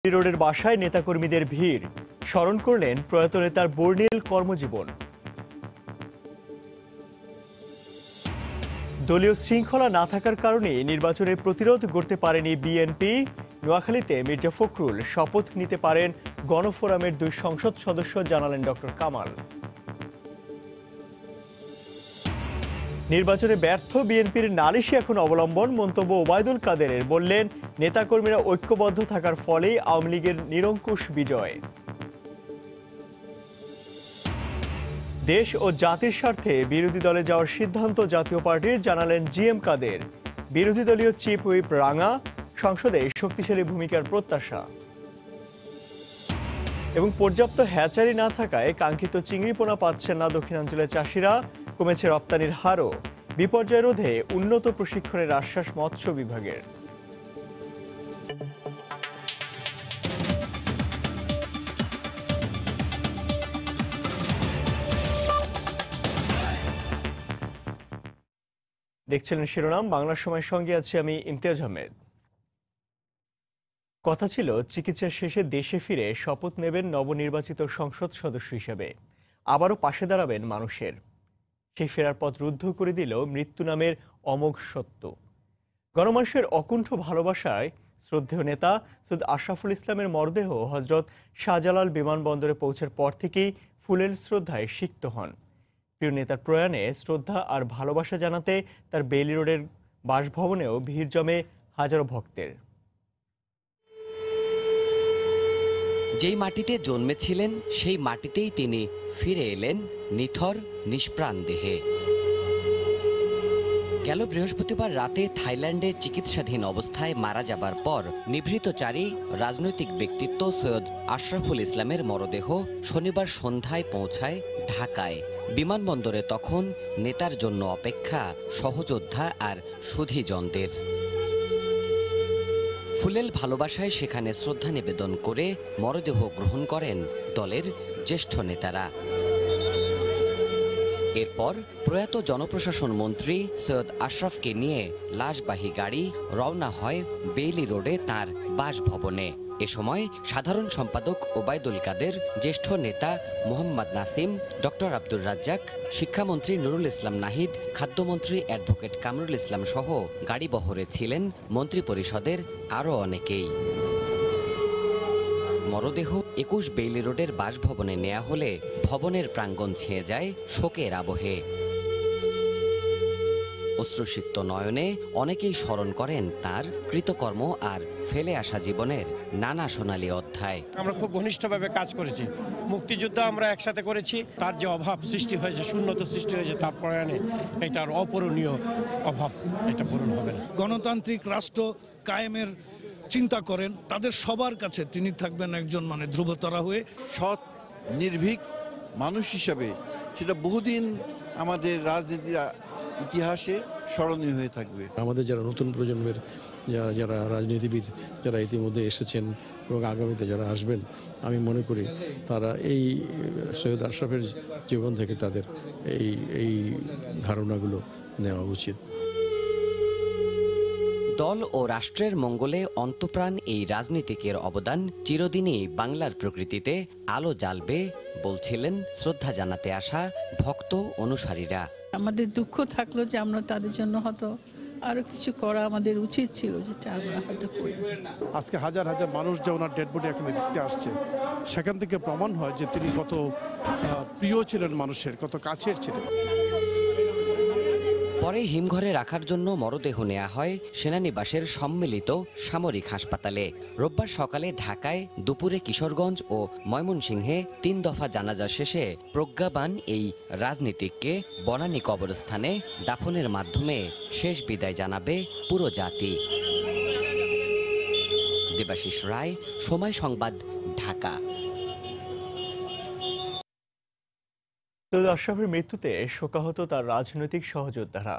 রোডের বাসায় নেতাকর্মীদের ভিড়, স্মরণ করলেন প্রয়াত নেতার বর্ণিল কর্মজীবন। দলীয় শৃঙ্খলা না থাকার কারণে নির্বাচনে প্রতিরোধ গড়তে পারেনি বিএনপি। নোয়াখালীতে মির্জা ফখরুল শপথ নিতে পারেন গণফোরামের 2 সংসদ সদস্য, জানালেন ডক্টর কামাল। নির্বাচনে ব্যর্থ বিএনপির নালিশই এখন অবলম্বন, মন্তব্য ওবায়দুল কাদেরের। বললেন, নেতাকর্মীরা ঐক্যবদ্ধ থাকার ফলেই আওয়ামী লীগের নিরঙ্কুশ বিজয়। দেশ ও জাতির স্বার্থে বিরোধী দলে যাওয়ার সিদ্ধান্ত জাতীয় পার্টির, জানালেন জিএম কাদের। বিরোধী দলীয় চিফ হুইপ রাঙা, সংসদে শক্তিশালী ভূমিকার প্রত্যাশা। এবং পর্যাপ্ত হ্যাচারি না থাকায় কাঙ্ক্ষিত চিংড়ি পোনা পাচ্ছেন না দক্ষিণাঞ্চলের চাষিরা, কমেছে রপ্তানির হারও। বিপর্যয় রোধে উন্নত প্রশিক্ষণের আশ্বাস মৎস্য বিভাগের। দেখছিলেন শিরোনাম, বাংলার সময়, সঙ্গে আছি আমি ইমতিয়াজ আহমেদ। কথা ছিল চিকিৎসা শেষে দেশে ফিরে শপথ নেবেন নবনির্বাচিত সংসদ সদস্য হিসেবে, আবারও পাশে দাঁড়াবেন মানুষের। সেই ফেরার পথ রুদ্ধ করে দিল মৃত্যু নামের অমোঘ সত্য। গণমানুষের অকুণ্ঠ ভালোবাসায় শ্রদ্ধেয় নেতা সৈয়দ আশরাফুল ইসলামের মরদেহ হজরত শাহজালাল বিমানবন্দরে পৌঁছার পর থেকেই ফুলেল শ্রদ্ধায় সিক্ত হন। প্রিয় নেতার প্রয়াণে শ্রদ্ধা আর ভালোবাসা জানাতে তার বেইলি রোডের বাসভবনেও ভিড় জমে হাজারো ভক্তের। যেই মাটিতে জন্মেছিলেন সেই মাটিতেই তিনি ফিরে এলেন নিথর নিষ্প্রাণ দেহে। গেল বৃহস্পতিবার রাতে থাইল্যান্ডে চিকিৎসাধীন অবস্থায় মারা যাবার পর নিভৃতচারী রাজনৈতিক ব্যক্তিত্ব সৈয়দ আশরাফুল ইসলামের মরদেহ শনিবার সন্ধ্যায় পৌঁছায় ঢাকায়। বিমানবন্দরে তখন নেতার জন্য অপেক্ষা সহযোদ্ধা আর সুধীজনদের। ফুলেল ভালোবাসায় সেখানে শ্রদ্ধা নিবেদন করে মরদেহ গ্রহণ করেন দলের জ্যেষ্ঠ নেতারা। এরপর প্রয়াত জনপ্রশাসন মন্ত্রী সৈয়দ আশরাফকে নিয়ে লাশবাহী গাড়ি রওনা হয় বেইলি রোডে তাঁর বাসভবনে। এ সময় সাধারণ সম্পাদক ওবায়দুল কাদের, জ্যেষ্ঠ নেতা মোহাম্মদ নাসিম, ডক্টর আব্দুর রাজ্জাক, শিক্ষামন্ত্রী নুরুল ইসলাম নাহিদ, খাদ্যমন্ত্রী অ্যাডভোকেট কামরুল ইসলাম সহ গাড়িবহরে ছিলেন মন্ত্রিপরিষদের আরও অনেকেই। মরদেহ 21 বেইলি রোডের বাসভবনে নেওয়া হলে ভবনের প্রাঙ্গণ ছেয়ে যায় শোকের আবহে। অশ্রুসিক্ত নয়নে অনেকেই স্মরণ করেন তার কৃতকর্ম আর ফেলে আসা জীবনের নানা সোনালী অধ্যায়। আমরা খুব ঘনিষ্ঠভাবে কাজ করেছি, মুক্তিযুদ্ধ আমরা একসাথে করেছি। তার যে অভাব সৃষ্টি হয়েছে, শূন্যতা সৃষ্টি হয়েছে তার প্রয়াণে, এটার অপূরণীয় অভাব, এটা পূরণ হবে না। গণতান্ত্রিক রাষ্ট্র কায়েমের চিন্তা করেন, তাদের সবার কাছে তিনি থাকবেন একজন ধ্রুবতারা হয়ে। সৎ নির্ভীক মানুষ হিসাবে সেটা বহুদিন আমাদের রাজনীতির ইতিহাসে স্মরণীয় হয়ে থাকবে। আমাদের যারা নতুন প্রজন্মের যারা রাজনীতিবিদ, যারা ইতিমধ্যে এসেছেন এবং আগামীতে যারা আসবেন, আমি মনে করি তারা এই সৈয়দ আশরাফের জীবন থেকে তাদের এই ধারণাগুলো নেওয়া উচিত। দল ও রাষ্ট্রের মঙ্গলে অন্তপ্রাণ এই রাজনীতিকের অবদান চিরদিনই বাংলার প্রকৃতিতে আলো জ্বালবে বলছিলেন শ্রদ্ধা জানাতে আসা ভক্ত অনুসারীরা। আমাদের দুঃখ থাকলো যে আমরা তাদের জন্য হয়তো আরো কিছু করা আমাদের উচিত ছিল, যেটা আমরা হয়তো করি। আজকে হাজার হাজার মানুষ যে ওনার ডেড বডি এখানে দেখতে আসছে, সেখান থেকে প্রমাণ হয় যে তিনি কত প্রিয় ছিলেন মানুষের, কত কাছের ছিলেন। পরে হিমঘরে রাখার জন্য মরদেহ নেওয়া হয় সেনানিবাসের সম্মিলিত সামরিক হাসপাতালে। রোববার সকালে ঢাকায়, দুপুরে কিশোরগঞ্জ ও ময়মনসিংহে 3 দফা জানাজা শেষে প্রজ্ঞাবান এই রাজনীতিককে বনানী কবরস্থানে দাফনের মাধ্যমে শেষ বিদায় জানাবে পুরো জাতি। দেবাশিস রায়, সময় সংবাদ, ঢাকা। সৈয়দ আশরাফের মৃত্যুতে শোকাহত তার রাজনৈতিক সহযোদ্ধারা।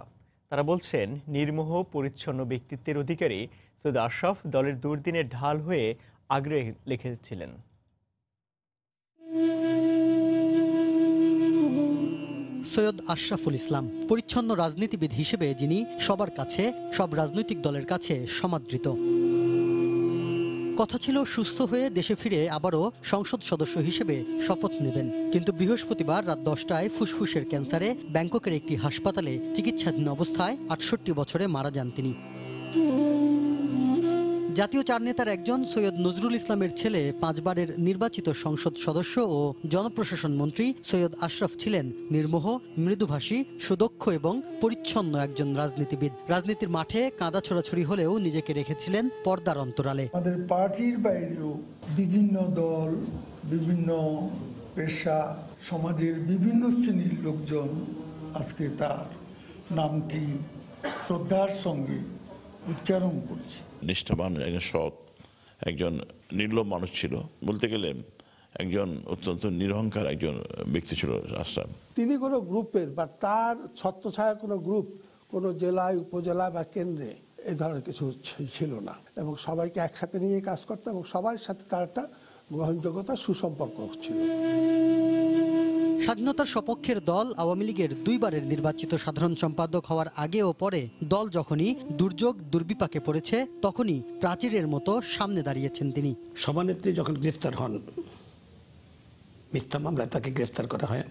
তারা বলছেন, নির্মোহ পরিচ্ছন্ন ব্যক্তিত্বের অধিকারী সৈয়দ আশরাফ দলের দুর্দিনের ঢাল হয়ে আগ্রহে লিখেছিলেন। সৈয়দ আশরাফুল ইসলাম পরিচ্ছন্ন রাজনীতিবিদ হিসেবে যিনি সবার কাছে, সব রাজনৈতিক দলের কাছে সমাদৃত। কথা ছিল সুস্থ হয়ে দেশে ফিরে আবারও সংসদ সদস্য হিসেবে শপথ নেবেন, কিন্তু বৃহস্পতিবার রাত 10টায় ফুসফুসের ক্যান্সারে ব্যাংককের একটি হাসপাতালে চিকিৎসাধীন অবস্থায় 68 বছরে মারা যান তিনি। জাতীয় চার নেতার একজন সৈয়দ নজরুল ইসলামের ছেলে 5 বারের নির্বাচিত সংসদ সদস্য ও জনপ্রশাসন মন্ত্রী সৈয়দ আশরাফ ছিলেন নির্মোহ, মৃদুভাষী, সুদক্ষ এবং পরিচ্ছন্ন একজন রাজনীতিবিদ। রাজনীতির মাঠে কাঁদা ছোড়াছুড়ি হলেও নিজেকে রেখেছিলেন পর্দার অন্তরালে। আমাদের পার্টির বাইরেও বিভিন্ন দল, বিভিন্ন পেশা, সমাজের বিভিন্ন শ্রেণীর লোকজন আজকে তার নামটি শ্রদ্ধার সঙ্গে উচ্চারণ করছে। নিষ্ঠাবান, একজন সৎ, একজন নির্লোভ মানুষ ছিল, বলতে গেলে একজন অত্যন্ত নিরহংকার একজন ব্যক্তি ছিল আশরাফ। তিনি কোনো গ্রুপের বা তার ছত্রছায়া কোনো গ্রুপ কোনো জেলায়, উপজেলা বা কেন্দ্রে এই ধরনের কিছু ছিল না, এবং সবাইকে একসাথে নিয়ে কাজ করতো এবং সবার সাথে তার একটা গ্রহণযোগ্যতা, সুসম্পর্ক ছিল। স্বাধীনতার সপক্ষের দল আওয়ামী লীগের 2 বারের নির্বাচিত সাধারণ সম্পাদক হওয়ার আগে ও পরে দল যখনই দুর্যোগ দুর্বিপাকে পড়েছে তখনই প্রাচীরের মতো সামনে দাঁড়িয়েছেন তিনি। সভানেত্রী যখন গ্রেফতার হন, মিথ্যা মামলায় তাকে গ্রেফতার করা হয়,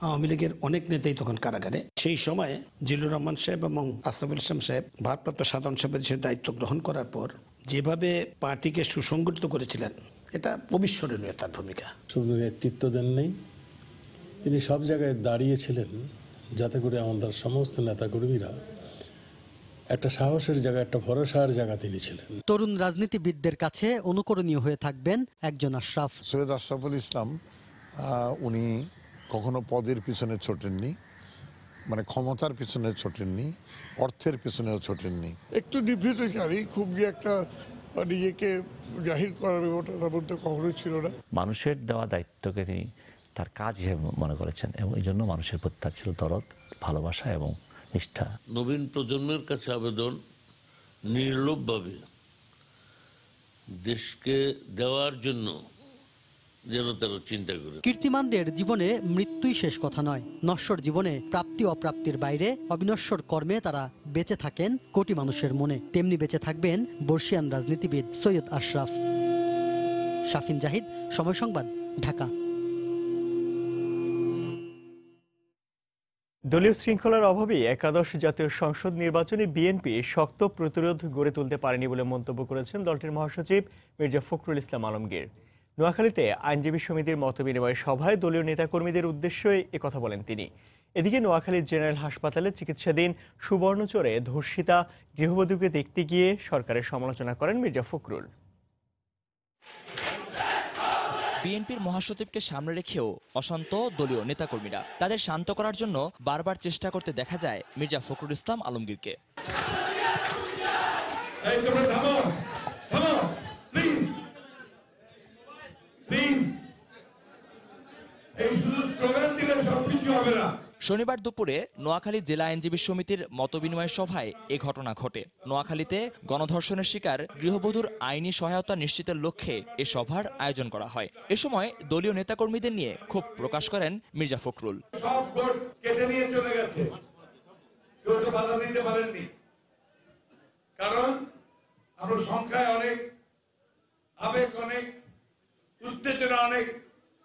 আওয়ামী লীগের অনেক নেতাই তখন কারাগারে। সেই সময়ে জিল্লুর রহমান সাহেব এবং আসাফুল ইসলাম সাহেব ভারপ্রাপ্ত সাধারণ সম্পাদক হিসেবে দায়িত্ব গ্রহণ করার পর যেভাবে পার্টিকে সুসংগঠিত করেছিলেন, এটা অবিস্মরণীয় তার ভূমিকা। শুধু নেতৃত্ব দেন নেই, তিনি সব জায়গায় দাঁড়িয়েছিলেন যাতে করে আমাদের সমস্ত নেতাকর্মীরা একটা সাহসের জায়গা, একটা ভরসার জায়গা তিনি ছিলেন। তরুণ রাজনীতিবিদদের কাছে অনুকরণীয় হয়ে থাকবেন একজন আশরাফ। সৈয়দ আশরাফুল ইসলাম উনি কখনো পদের পিছনে ছোটেননি, মানে ক্ষমতার পিছনে ছোটেননি, অর্থের পিছনেও ছোটেননি। একটু নিভৃতচারী, খুব যে একটা নিজেকে জাহির করার ব্যাপারটা তার মধ্যে কখনোই ছিল না। মানুষের দেওয়া দায়িত্বকে তিনি তার কাজ হিসেবে মনে করেছেন এবং এই জন্য মানুষের প্রতি তার ছিল দরদ, ভালোবাসা এবং নিষ্ঠা। নবীন প্রজন্মের কাছে আবেদন, নির্লোভভাবে দেশকে দেওয়ার জন্য যেন তারা চিন্তা করে। কীর্তিমানদের জীবনে মৃত্যুই শেষ কথা নয়, নশ্বর জীবনে প্রাপ্তি অপ্রাপ্তির বাইরে অবিনশ্বর কর্মে তারা বেঁচে থাকেন কোটি মানুষের মনে। তেমনি বেঁচে থাকবেন বর্ষিয়ান রাজনীতিবিদ সৈয়দ আশরাফ। শাফিন জাহিদ, সময় সংবাদ, ঢাকা। দলীয় শৃঙ্খলার অভাবে একাদশ জাতীয় সংসদ নির্বাচনে বিএনপি শক্ত প্রতিরোধ গড়ে তুলতে পারেনি বলে মন্তব্য করেছেন দলটির মহাসচিব মির্জা ফখরুল ইসলাম আলমগীর। নোয়াখালীতে আইনজীবী সমিতির মতবিনিময় সভায় দলীয় নেতাকর্মীদের উদ্দেশ্যে একথা বলেন তিনি। এদিকে নোয়াখালী জেনারেল হাসপাতালে চিকিৎসাধীন সুবর্ণচরে ধর্ষিতা গৃহবধূকে দেখতে গিয়ে সরকারের সমালোচনা করেন মির্জা ফখরুল। বিএনপির মহাসচিবকে সামনে রেখেও অশান্ত দলীয় নেতাকর্মীরা, তাদের শান্ত করার জন্য বারবার চেষ্টা করতে দেখা যায় মির্জা ফখরুল ইসলাম আলমগীরকে। শনিবার দুপুরে নোয়াখালী জেলা আইনজীবী সমিতির মতবিনিময় সভায় এ ঘটনা ঘটে। নোয়াখালীতে গণধর্ষণের শিকার গৃহবধূর আইনি সহায়তা নিশ্চিতের লক্ষ্যে এ সভার আয়োজন করা হয়। এ সময় দলীয় নেতাকর্মীদের নিয়ে ক্ষোভ প্রকাশ করেন মির্জা ফখরুল। সব ভোট কেটে নিয়ে চলে গেছে, কেউ তো বাধা দিতে পারেননি, কারণ আমরা সংখ্যায় অনেক, আবেগ অনেক, উত্তেজনা অনেক,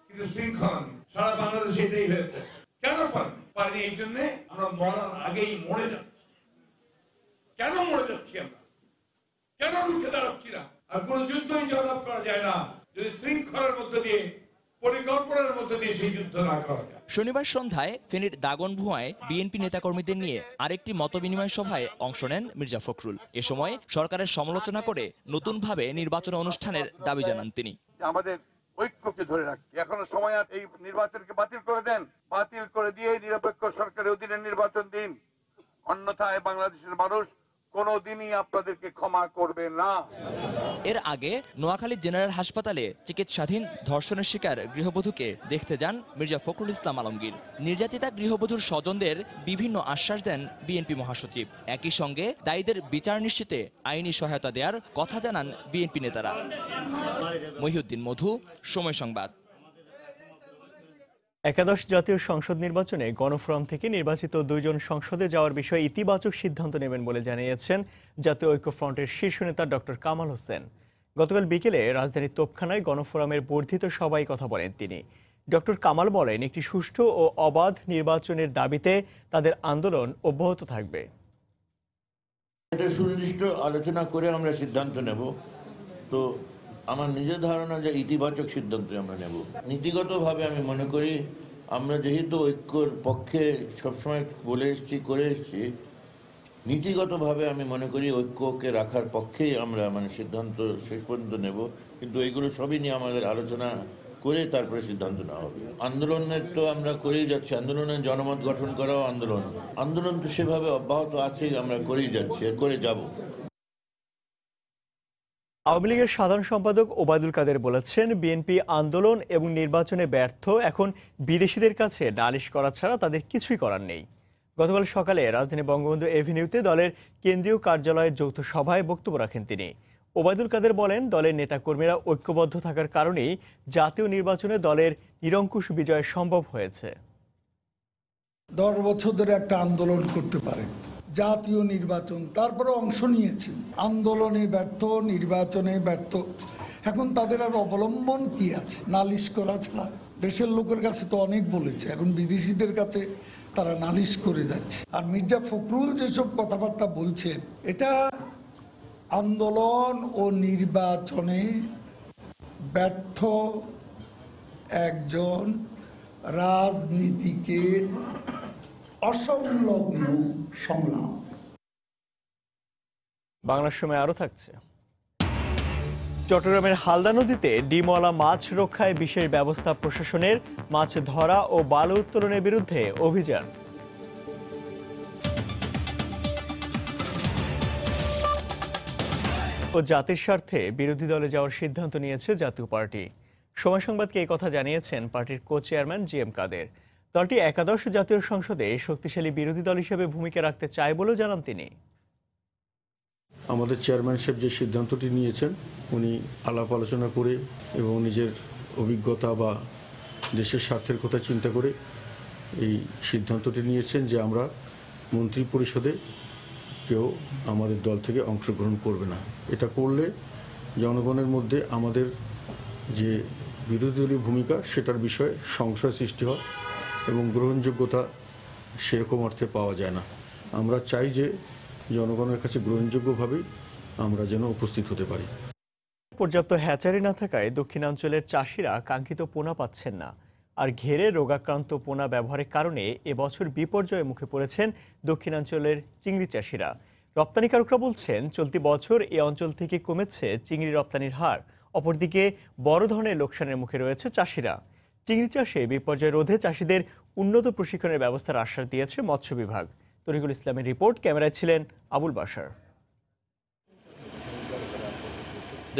কিন্তু শৃঙ্খলা নেই। সারা বাংলাদেশে এটাই হয়েছে। কেন পারিনি? এই জন্য আমরা মরার আগেই মরে যাচ্ছি। কেন মরে যাচ্ছি আমরা? কেন রুখে দাঁড়াচ্ছি না? আর কোন যুদ্ধই জয়লাভ করা যায় না যদি শৃঙ্খলার মধ্যে দিয়ে, পরিকল্পনার মধ্যে দিয়ে সেই যুদ্ধ না করা যায়। শনিবার সন্ধ্যায় ফেনীর দাগনভূয়ায় বিএনপি নেতাকর্মীদের নিয়ে আরেকটি মতবিনিময় সভায় অংশ নেন মির্জা ফখরুল। এ সময় সরকারের সমালোচনা করে নতুনভাবে নির্বাচন অনুষ্ঠানের দাবি জানান তিনি। আমাদের ঐক্যকে ধরে রাখতে এখনো সময় আছে, এই নির্বাচনকে বাতিল করে দেন, বাতিল করে দিয়ে নিরপেক্ষ সরকারের অধীনে নির্বাচন দিন, অন্যথায় বাংলাদেশের মানুষ কোনোদিনই আপনাদেরকে ক্ষমা করবে না। এর আগে নোয়াখালী জেনারেল হাসপাতালে চিকিৎসাধীন ধর্ষণের শিকার গৃহবধূকে দেখতে যান মির্জা ফখরুল ইসলাম আলমগীর। নির্যাতিতা গৃহবধূর স্বজনদের বিভিন্ন আশ্বাস দেন বিএনপি মহাসচিব। একই সঙ্গে দায়ীদের বিচার নিশ্চিতে আইনি সহায়তা দেওয়ার কথা জানান বিএনপি নেতারা। মহিউদ্দিন মধু, সময় সংবাদ। একাদশ জাতীয় সংসদ নির্বাচনে গণফোরাম থেকে নির্বাচিত 2 জন সংসদে যাওয়ার বিষয়ে ইতিবাচক সিদ্ধান্ত নেবেন বলে জানিয়েছেন জাতীয় ঐক্যফ্রন্টের শীর্ষ নেতা ডক্টর কামাল হোসেন। গতকাল বিকেলে রাজধানীর তোপখানায় গণফোরামের বর্ধিত সভায় কথা বলেন তিনি। ডক্টর কামাল বলেন, একটি সুষ্ঠু ও অবাধ নির্বাচনের দাবিতে তাদের আন্দোলন অব্যাহত থাকবে। এটা সুনির্দিষ্ট আলোচনা করে আমরা সিদ্ধান্ত নেব। তো আমার নিজের ধারণা যে ইতিবাচক সিদ্ধান্ত আমরা নেব। নীতিগতভাবে আমি মনে করি আমরা যেহেতু ঐক্যর পক্ষে সবসময় বলে এসেছি, করে এসেছি, নীতিগতভাবে আমি মনে করি ঐক্যকে রাখার পক্ষেই আমরা সিদ্ধান্ত শেষ পর্যন্ত নেব। কিন্তু এইগুলো সবই নিয়ে আমাদের আলোচনা করে তারপরে সিদ্ধান্ত নেওয়া হবে। আন্দোলনের তো আমরা করেই যাচ্ছি, আন্দোলনের জনমত গঠন করাও আন্দোলন তো সেভাবে অব্যাহত আছেই, আমরা করেই যাচ্ছি, করে যাব। আওয়ামী লীগের সাধারণ সম্পাদক ওবায়দুল কাদের বলেছেন, বিএনপি আন্দোলন এবং নির্বাচনে ব্যর্থ, এখন বিদেশিদের কাছে নালিশ করা ছাড়া তাদের কিছুই করার নেই। গতকাল সকালে রাজধানী বঙ্গবন্ধু এভিনিউতে দলের কেন্দ্রীয় কার্যালয়ের যৌথ সভায় বক্তব্য রাখেন তিনি। ওবায়দুল কাদের বলেন, দলের নেতাকর্মীরা ঐক্যবদ্ধ থাকার কারণেই জাতীয় নির্বাচনে দলের নিরঙ্কুশ বিজয় সম্ভব হয়েছে। 10 বছর ধরে একটা আন্দোলন করতে পারে, জাতীয় নির্বাচন, তারপরে অংশ নিয়েছেন, আন্দোলনে ব্যর্থ, নির্বাচনে ব্যর্থ। এখন তাদের আর অবলম্বন কি আছে? নালিশ করা ছাড়া। দেশের লোকের কাছে তো অনেক বলেছে, এখন বিদেশিদের কাছে তারা নালিশ করে যাচ্ছে। আর মির্জা ফখরুল যেসব কথাবার্তা বলছেন, এটা আন্দোলন ও নির্বাচনে ব্যর্থ একজন রাজনীতিকের অসংলগ্ন সংলাপ। বাংলার সময় আরো থাকছে। চট্টগ্রামের হালদা নদীতে ডিমওয়ালা মাছ রক্ষায় বিশেষ ব্যবস্থা প্রশাসনের, মাছ ধরা ও বালু উত্তোলনের বিরুদ্ধে অভিযান। ও জাতির স্বার্থে বিরোধী দলে যাওয়ার সিদ্ধান্ত নিয়েছে জাতীয় পার্টি। সময় সংবাদকে এই কথা জানিয়েছেন পার্টির কো চেয়ারম্যান জিএম কাদের। দলটি একাদশ জাতীয় সংসদে শক্তিশালী বিরোধী দল হিসেবে ভূমিকা রাখতে চায় বলেও জানান তিনি। আমাদের চেয়ারম্যান সাহেব যে সিদ্ধান্তটি নিয়েছেন, উনি আলাপ আলোচনা করে এবং নিজের অভিজ্ঞতা বা দেশের স্বার্থের কথা চিন্তা করে এই সিদ্ধান্তটি নিয়েছেন যে আমরা মন্ত্রী পরিষদে কেউ আমাদের দল থেকে অংশগ্রহণ করবে না। এটা করলে জনগণের মধ্যে আমাদের যে বিরোধী দলীয় ভূমিকা সেটার বিষয়ে সংশয় সৃষ্টি হয় এবং গ্রহণযোগ্যতা সেরকম অর্থে পাওয়া যায় না। আমরা চাই যে জনগণের কাছে গ্রহণযোগ্যভাবেই আমরা যেন উপস্থিত হতে পারি। পর্যাপ্ত হ্যাচারি না থাকায় দক্ষিণাঞ্চলের চাষিরা কাঙ্ক্ষিত পোনা পাচ্ছেন না। আর ঘেরে রোগাক্রান্ত পোনা ব্যবহারের কারণে এবছর বিপর্যয়ের মুখে পড়েছেন দক্ষিণাঞ্চলের চিংড়ি চাষিরা। রপ্তানিকারকরা বলছেন, চলতি বছর এ অঞ্চল থেকে কমেছে চিংড়ি রপ্তানির হার। অপরদিকে বড় ধরনের লোকসানের মুখে রয়েছে চাষিরা। চিংড়ি চাষে বিপর্যয় রোধে চাষিদের উন্নত প্রশিক্ষণের ব্যবস্থার আশ্বাস দিয়েছে মৎস্য বিভাগ। তরিকুল ইসলামের রিপোর্ট, ক্যামেরায় ছিলেন আবুল বাশার।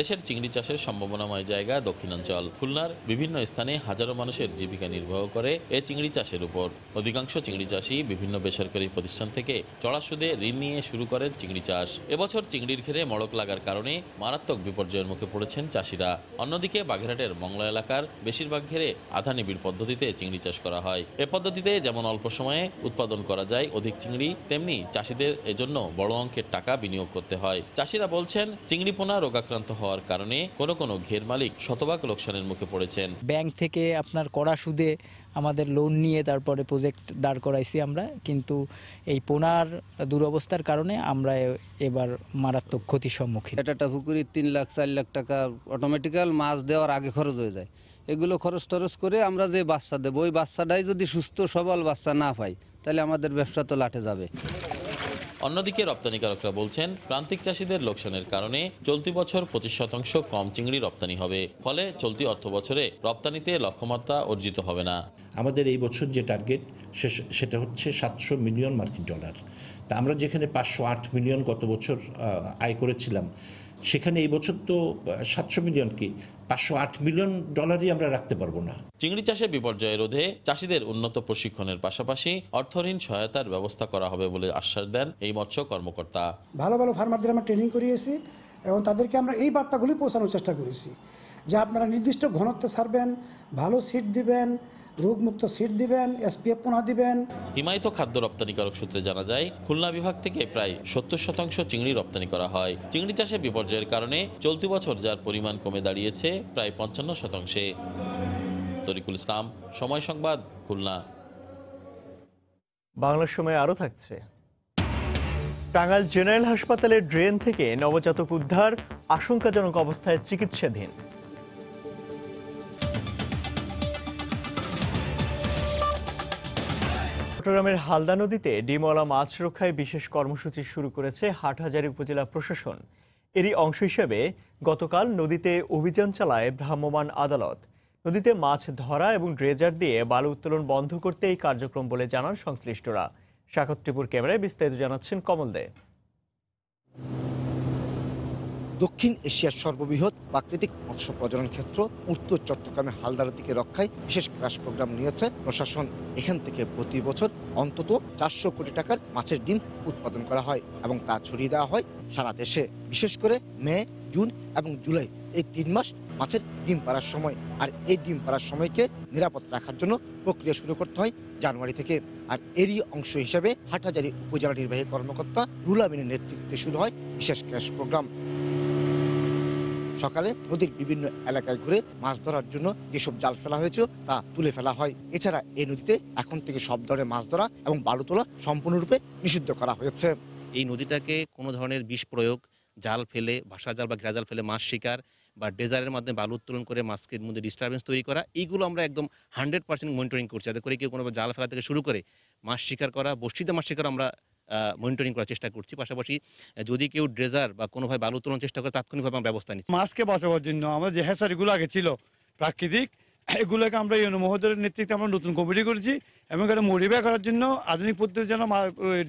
দেশের চিংড়ি চাষের সম্ভাবনাময় জায়গা দক্ষিণাঞ্চল। খুলনার বিভিন্ন স্থানে হাজারো মানুষের জীবিকা নির্বাহ করে এই চিংড়ি চাষের উপর। অধিকাংশ চিংড়ি চাষী বিভিন্ন বেসরকারি প্রতিষ্ঠান থেকে চড়া সুদে ঋণ নিয়ে শুরু করেন চিংড়ি চাষ। এবছর চিংড়ির ঘেরে মড়ক লাগার কারণে মারাত্মক বিপর্যয়ের মুখে পড়েছেন চাষিরা। অন্যদিকে বাগেরহাটের মংলা এলাকার বেশিরভাগ ঘেরে আধা নিবিড় পদ্ধতিতে চিংড়ি চাষ করা হয়। এ পদ্ধতিতে যেমন অল্প সময়ে উৎপাদন করা যায় অধিক চিংড়ি, তেমনি চাষিদের এজন্য বড় অঙ্কের টাকা বিনিয়োগ করতে হয়। চাষিরা বলছেন, চিংড়ি পোনা রোগাক্রান্ত হওয়ার কারণে কোনো ঘের মালিক শতভাগ লোকসানের মুখে পড়েছেন। ব্যাংক থেকে আপনার কড়া সুদে আমাদের লোন নিয়ে তারপরে প্রজেক্ট দাঁড় করাইছি আমরা, কিন্তু এই পোনার দুরবস্থার কারণে আমরা এবার মারাত্মক ক্ষতির সম্মুখীন। একটা পুকুরি 3 লাখ 4 লাখ টাকা অটোমেটিক্যাল মাছ দেওয়ার আগে খরচ হয়ে যায়। এগুলো খরচ টরচ করে আমরা যে বাচ্চা দেবো, ওই বাচ্চাটাই যদি সুস্থ সবল বাচ্চা না পাই, তাহলে আমাদের ব্যবসা তো লাটে যাবে। অন্যদিকে রপ্তানিকারকরা বলছেন, প্রান্তিক চাষিদের লোকসানের কারণে চলতি বছর 25% কম চিংড়ি রপ্তানি হবে। ফলে চলতি অর্থ বছরে রপ্তানিতে লক্ষ্যমাত্রা অর্জিত হবে না। আমাদের এই বছর যে টার্গেট সেটা হচ্ছে 700 মিলিয়ন মার্কিন ডলার। তা আমরা যেখানে 508 মিলিয়ন গত বছর আয় করেছিলাম, সেখানে এই বছর তো 700 মিলিয়ন কি 508 মিলিয়ন ডলারই আমরা রাখতে পারবো না। চিংড়ি চাষে বিপর্যয় রোধে চাষিদের উন্নত প্রশিক্ষণের পাশাপাশি অর্থঋণ সহায়তার ব্যবস্থা করা হবে বলে আশ্বাস দেন এই মৎস্য কর্মকর্তা। ভালো ভালো ফার্মারদের আমরা ট্রেনিং করিয়েছি এবং তাদেরকে আমরা এই বার্তাগুলি পৌঁছানোর চেষ্টা করেছি যে আপনারা নির্দিষ্ট ঘনত্ব ছাড়বেন, ভালো সিড দিবেন, রোগমুক্ত সিট দিবেন, SPF 15 দিবেন। হিমায়িত খাদ্য রপ্তানিকারক সূত্রে জানা যায়, খুলনা বিভাগ থেকে প্রায় 70% চিংড়ি রপ্তানি করা হয়। চিংড়ি চাষে বিপর্যয়ের কারণে চলতি বছর যার পরিমাণ কমে দাঁড়িয়েছে প্রায় 55%। তরিকুল ইসলাম, সময় সংবাদ, খুলনা। বাংলার সময় আরও থাকছে। টাঙ্গাইল জেনারেল হাসপাতালের ড্রেন থেকে নবজাতক উদ্ধার, আশঙ্কাজনক অবস্থায় চিকিৎসাধীন। চট্টগ্রামের হালদা নদীতে ডিমওয়ালা মাছ রক্ষায় বিশেষ কর্মসূচি শুরু করেছে হাটহাজারী উপজেলা প্রশাসন। এরই অংশ হিসেবে গতকাল নদীতে অভিযান চালায় ভ্রাম্যমাণ আদালত। নদীতে মাছ ধরা এবং ড্রেজার দিয়ে বালু উত্তোলন বন্ধ করতে এই কার্যক্রম বলে জানান সংশ্লিষ্টরা। শাকত টিপুর ক্যামেরায় বিস্তারিত জানাচ্ছেন কমল দে। দক্ষিণ এশিয়ার সর্ববৃহৎ প্রাকৃতিক মৎস্য প্রজনন ক্ষেত্র উত্তর চট্টগ্রামের হালদা নদীকে রক্ষায় বিশেষ ক্রাশ প্রোগ্রাম নিয়েছে প্রশাসন। এখান থেকে প্রতি বছর অন্তত 400 কোটি টাকার মাছের ডিম উৎপাদন করা হয় এবং তা ছড়িয়ে দেওয়া হয় সারা দেশে। বিশেষ করে মে, জুন এবং জুলাই এই 3 মাস মাছের ডিম পাড়ার সময়। আর এই ডিম পাড়ার সময়কে নিরাপদ রাখার জন্য প্রক্রিয়া শুরু করতে হয় জানুয়ারি থেকে। আর এরই অংশ হিসেবে হাটহাজারী উপজেলা নির্বাহী কর্মকর্তা রুহুল আমিনের নেতৃত্বে শুরু হয় বিশেষ ক্রাশ প্রোগ্রাম। সকালে নদীর বিভিন্ন এলাকায় ঘুরে মাছ ধরার জন্য যেসব জাল ফেলা হয়েছে তা তুলে ফেলা হয়। এছাড়া এই নদীতে এখন থেকে সব ধরনের মাছ ধরা এবং বালু তোলা সম্পূর্ণরূপে নিষিদ্ধ করা হয়েছে। এই নদীটাকে কোনো ধরনের বিষ প্রয়োগ, জাল ফেলে, ভাসা জাল বা ঘেরা জাল ফেলে মাছ শিকার বা ডেজারের মাধ্যমে বালু উত্তোলন করে মাছকে মধ্যে ডিস্টারবেন্স তৈরি করা, এইগুলো আমরা একদম 100% মনিটরিং করছি, যাতে করে কেউ কোনো জাল ফেলা থেকে শুরু করে মাছ শিকার করা, বর্ষিতে মাছ শিকার আমরা মনিটরিং করার চেষ্টা করছি। পাশাপাশি যদি কেউ ড্রেজার বা কোনোভাবে বালু উত্তোলন চেষ্টা করে তাৎক্ষণিকভাবে আমরা ব্যবস্থা নিচ্ছি। মাছকে বাঁচাবার জন্য আমাদের যে হ্যাচারিগুলো আগে ছিল প্রাকৃতিক, এগুলোকে আমরা ইউনো মহোদয়ের নেতৃত্বে আমরা নতুন কমিটি করেছি এবং এটা মডিফাই করার জন্য আধুনিক পদ্ধতির জন্য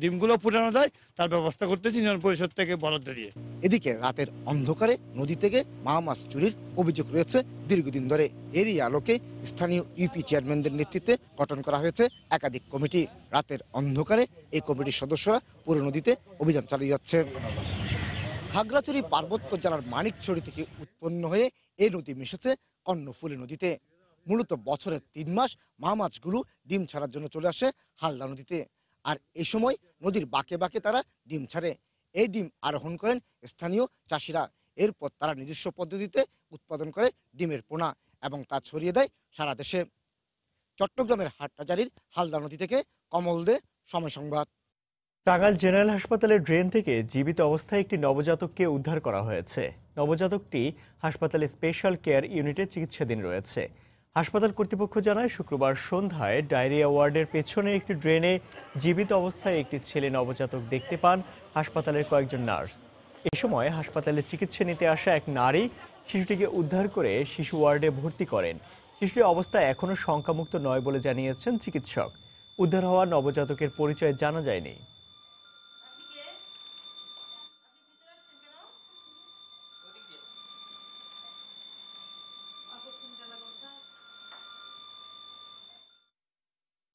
ডিমগুলো ফুটানো যায় তার ব্যবস্থা করতেছি ইউনিয়ন পরিষদ থেকে বরাদ্দ দিয়ে। এদিকে রাতের অন্ধকারে নদী থেকে মাছ চুরির অভিযোগ রয়েছে দীর্ঘদিন ধরে। এরই আলোকে স্থানীয় ইউপি চেয়ারম্যানদের নেতৃত্বে গঠন করা হয়েছে একাধিক কমিটি। রাতের অন্ধকারে এই কমিটির সদস্যরা পুরো নদীতে অভিযান চালিয়ে যাচ্ছে। খাগড়াছড়ি পার্বত্য জেলার মানিকছড়ি থেকে উৎপন্ন হয়ে এই নদী মিশেছে কর্ণফুলী নদীতে। মূলত বছরের 3 মাস মাছগুলো ডিম ছাড়ার জন্য চলে আসে হালদা নদীতে। আর এই সময় নদীর বাঁকে বাঁকে তারা ডিম ছাড়ে। এই ডিম আরোহণ করেন স্থানীয় চাষিরা। এরপর তারা নিজস্ব পদ্ধতিতে উৎপাদন করে ডিমের পোনা এবং তা ছড়িয়ে দেয় সারা দেশে। চট্টগ্রামের হাটহাজারীর হালদা নদী থেকে কমল দে, সময় সংবাদ। টাঙ্গাইল জেনারেল হাসপাতালের ড্রেন থেকে জীবিত অবস্থায় একটি নবজাতককে উদ্ধার করা হয়েছে। নবজাতকটি হাসপাতালে স্পেশাল কেয়ার ইউনিটে চিকিৎসাধীন রয়েছে। হাসপাতাল কর্তৃপক্ষ জানায়, শুক্রবার সন্ধ্যায় ডায়রিয়া ওয়ার্ডের পেছনে একটি ড্রেনে জীবিত অবস্থায় একটি ছেলে নবজাতক দেখতে পান হাসপাতালের কয়েকজন নার্স। এ সময় হাসপাতালে চিকিৎসা নিতে আসা এক নারী শিশুটিকে উদ্ধার করে শিশু ওয়ার্ডে ভর্তি করেন। শিশুটির অবস্থা এখনও শঙ্কামুক্ত নয় বলে জানিয়েছেন চিকিৎসক। উদ্ধার হওয়া নবজাতকের পরিচয় জানা যায়নি।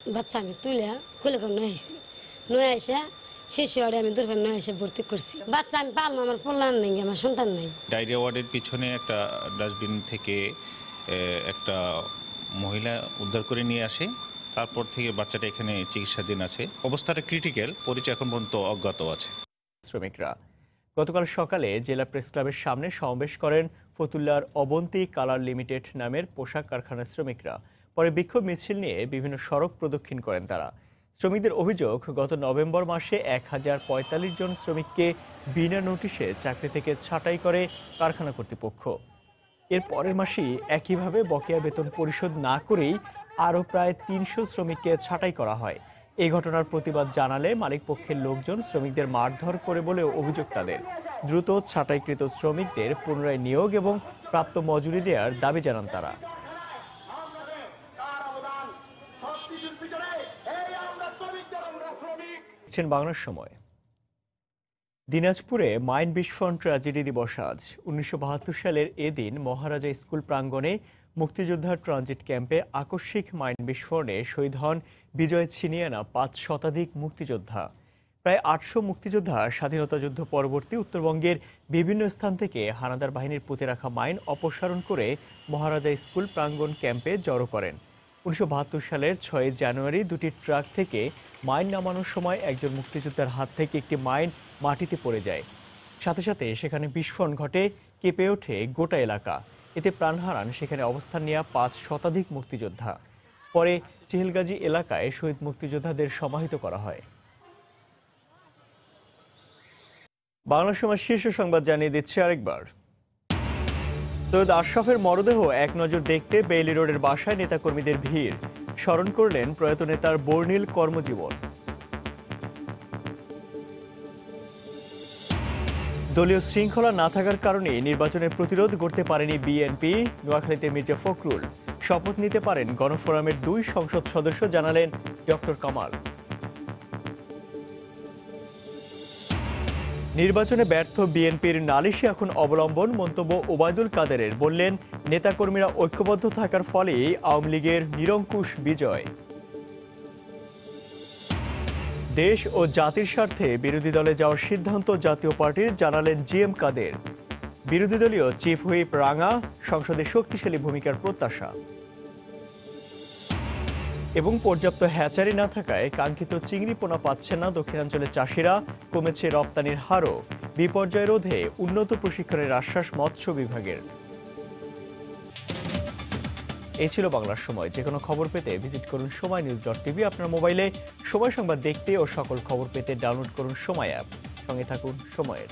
বাচ্চা আমি তুলে খুলে নয় আসি, নয় আসে শিশু ওয়ার্ডে আমি দূর নয় এসে ভর্তি করছি। বাচ্চা আমি পালবো, আমার পোলার নেই, আমার সন্তান নেই। ডায়রিয়া ওয়ার্ডের পিছনে একটা ডাস্টবিন থেকে একটা মহিলা উদ্ধার করে নিয়ে আসে। তারপর থেকে বাচ্চাটা এখানে চিকিৎসাধীন আছে। অবস্থাটা ক্রিটিক্যাল, পরিচয় এখন পর্যন্ত অজ্ঞাত আছে। শ্রমিকরা গতকাল সকালে জেলা প্রেস ক্লাবের সামনে সমাবেশ করেন ফতুল্লার অবন্তী কালার লিমিটেড নামের পোশাক কারখানার শ্রমিকরা। পরে বিক্ষোভ মিছিল নিয়ে বিভিন্ন সড়ক প্রদক্ষিণ করেন তারা। শ্রমিকদের অভিযোগ, গত নভেম্বর মাসে 1045 জন শ্রমিককে বিনা নোটিশে চাকরি থেকে ছাঁটাই করে কারখানা কর্তৃপক্ষ। এর পরের মাসেই একইভাবে বকেয়া বেতন পরিশোধ না করেই আরও প্রায় 300 শ্রমিককে ছাঁটাই করা হয়। এই ঘটনার প্রতিবাদ জানালে মালিকপক্ষের লোকজন শ্রমিকদের মারধর করে বলেও অভিযোগ তাদের। দ্রুত ছাঁটাইকৃত শ্রমিকদের পুনরায় নিয়োগ এবং প্রাপ্ত মজুরি দেওয়ার দাবি জানান তারা। বাংলার সময়। দিনাজপুরে মাইন বিস্ফোরণ ট্র্যাজেডি দিবস আজ। 1972 সালের এদিন মহারাজা স্কুল প্রাঙ্গণে মুক্তিযোদ্ধার ট্রানজিট ক্যাম্পে আকস্মিক মাইন বিস্ফোরণে শহীদ হন বিজয় ছিনিয়ানা 5 শতাধিক মুক্তিযোদ্ধা। প্রায় 800 মুক্তিযোদ্ধা স্বাধীনতা যুদ্ধ পরবর্তী উত্তরবঙ্গের বিভিন্ন স্থান থেকে হানাদার বাহিনীর পুঁতে রাখা মাইন অপসারণ করে মহারাজা স্কুল প্রাঙ্গণ ক্যাম্পে জড়ো করেন। 1972 সালের 6 জানুয়ারি দুটি ট্রাক থেকে মাইন নামানোর সময় একজন মুক্তিযোদ্ধার হাত থেকে একটি মাইন মাটিতে পড়ে যায়। সাথে সাথে সেখানে বিস্ফোরণ ঘটে, কেঁপে ওঠে গোটা এলাকা। এতে প্রাণ হারান সেখানে অবস্থান নেওয়া 5 শতাধিক মুক্তিযোদ্ধা। পরে চিহিলগাজী এলাকায় শহীদ মুক্তিযোদ্ধাদের সমাহিত করা হয়। বাংলা সময় শীর্ষ সংবাদ জানিয়ে দিচ্ছে আরেকবার। সৈয়দ আশরাফের মরদেহ এক নজর দেখতে বেইলি রোডের বাসায় নেতাকর্মীদের ভিড়। স্মরণ করলেন প্রয়াত নেতার বর্ণিল কর্মজীবন। দলীয় শৃঙ্খলা না থাকার কারণে নির্বাচনের প্রতিরোধ গড়তে পারেনি বিএনপি। নোয়াখালীতে মির্জা ফখরুল শপথ নিতে পারেন গণফোরামের 2 সংসদ সদস্য, জানালেন ডক্টর কামাল। নির্বাচনে ব্যর্থ বিএনপির নালিশে এখন অবলম্বন, মন্তব্য ওবায়দুল কাদেরের। বললেন, নেতাকর্মীরা ঐক্যবদ্ধ থাকার ফলেই আওয়ামী লীগের নিরঙ্কুশ বিজয়। দেশ ও জাতির স্বার্থে বিরোধী দলে যাওয়ার সিদ্ধান্ত জাতীয় পার্টির, জানালেন জিএম কাদের। বিরোধী দলীয় চিফ হুইপ রাঙা, সংসদে শক্তিশালী ভূমিকার প্রত্যাশা। এবং পর্যাপ্ত হ্যাচারি না থাকায় কাঙ্ক্ষিত চিংড়ি পোনা পাচ্ছেন না দক্ষিণাঞ্চলের চাষিরা, কমেছে রপ্তানির হারও। বিপর্যয় রোধে উন্নত প্রশিক্ষণের আশ্বাস মৎস্য বিভাগের। এই ছিল বাংলার সময়। যে কোনো খবর পেতে ভিজিট করুন সময়নিউজ.tv। আপনার মোবাইলে সময় সংবাদ দেখতে ও সকল খবর পেতে ডাউনলোড করুন সময় অ্যাপ। সঙ্গে থাকুন সময়ের।